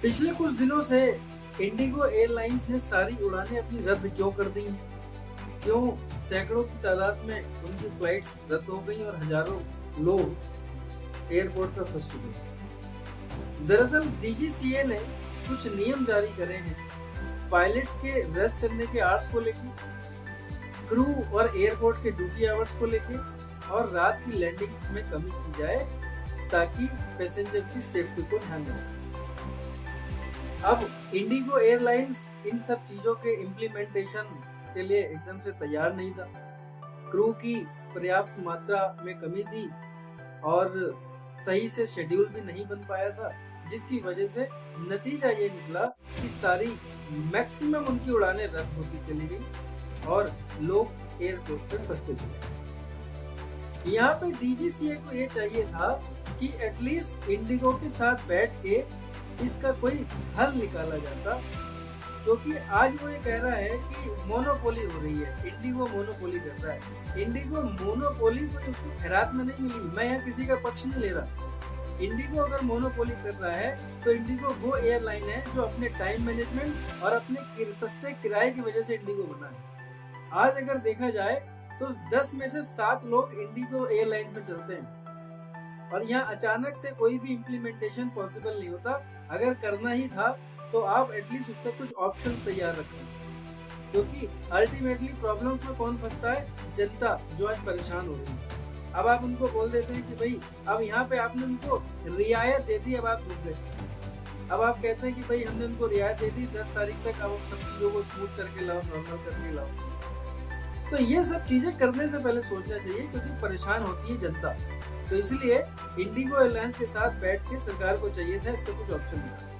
पिछले कुछ दिनों से इंडिगो एयरलाइंस ने सारी उड़ानें अपनी रद्द क्यों कर दी हैं? क्यों सैकड़ों की तादाद में उनकी फ्लाइट्स रद्द हो गई और हजारों लोग एयरपोर्ट पर फंस चुके हैं? दरअसल डीजीसीए ने कुछ नियम जारी करे हैं पायलट्स के रेस्ट करने के आवर्स को लेकर, क्रू और एयरपोर्ट के ड्यूटी आवर्स को लेकर और रात की लैंडिंग्स में कमी की जाए ताकि पैसेंजर की सेफ्टी को ध्यान में रखें। अब इंडिगो एयरलाइंस इन सब चीजों के इम्प्लीमेंटेशन के लिए एकदम से तैयार नहीं था। क्रू की पर्याप्त मात्रा में कमी थी और सही से शेड्यूल भी नहीं बन पाया था, जिसकी वजह से नतीजा ये निकला कि सारी मैक्सिमम उनकी उड़ानें रद्द होती चली गई और लोग एयरपोर्ट पर फंसते चले। यहाँ पे डीजीसीए को ये चाहिए था कि एटलीस्ट इंडिगो के साथ बैठ के इसका कोई हल निकाला जाता, क्योंकि आज वो ये कह रहा है कि मोनोपोली हो रही है, इंडिगो मोनोपोली कर रहा है। इंडिगो मोनोपोली कोई उसको खैरात में नहीं मिली, मैं यहाँ किसी का पक्ष नहीं ले रहा। इंडिगो अगर मोनोपोली कर रहा है तो इंडिगो वो एयरलाइन है जो अपने टाइम मैनेजमेंट और अपने सस्ते किराए की वजह से इंडिगो बना है। आज अगर देखा जाए तो 10 में से 7 लोग इंडिगो एयरलाइंस में चलते हैं और यहाँ अचानक से कोई भी इम्प्लीमेंटेशन पॉसिबल नहीं होता। अगर करना ही था तो आप एटलीस्ट उसका कुछ ऑप्शन तैयार रखें, क्योंकि अल्टीमेटली प्रॉब्लम्स में कौन फंसता है? जनता, जो आज परेशान हो रही है। अब आप उनको बोल देते हैं कि भाई अब यहाँ पे आपने उनको रियायत दे दी, अब आप झुक गए। अब आप कहते हैं कि भाई हमने उनको रियायत दे दी 10 तारीख तक, अब सब चीजों को स्मूथ करके लाओ, नॉर्मल करके लाओ। तो ये सब चीजें करने से पहले सोचना चाहिए, क्योंकि परेशान होती है जनता। तो इसलिए इंडिगो एयरलाइंस के साथ बैठ के सरकार को चाहिए था इसका कुछ ऑप्शन निकालना।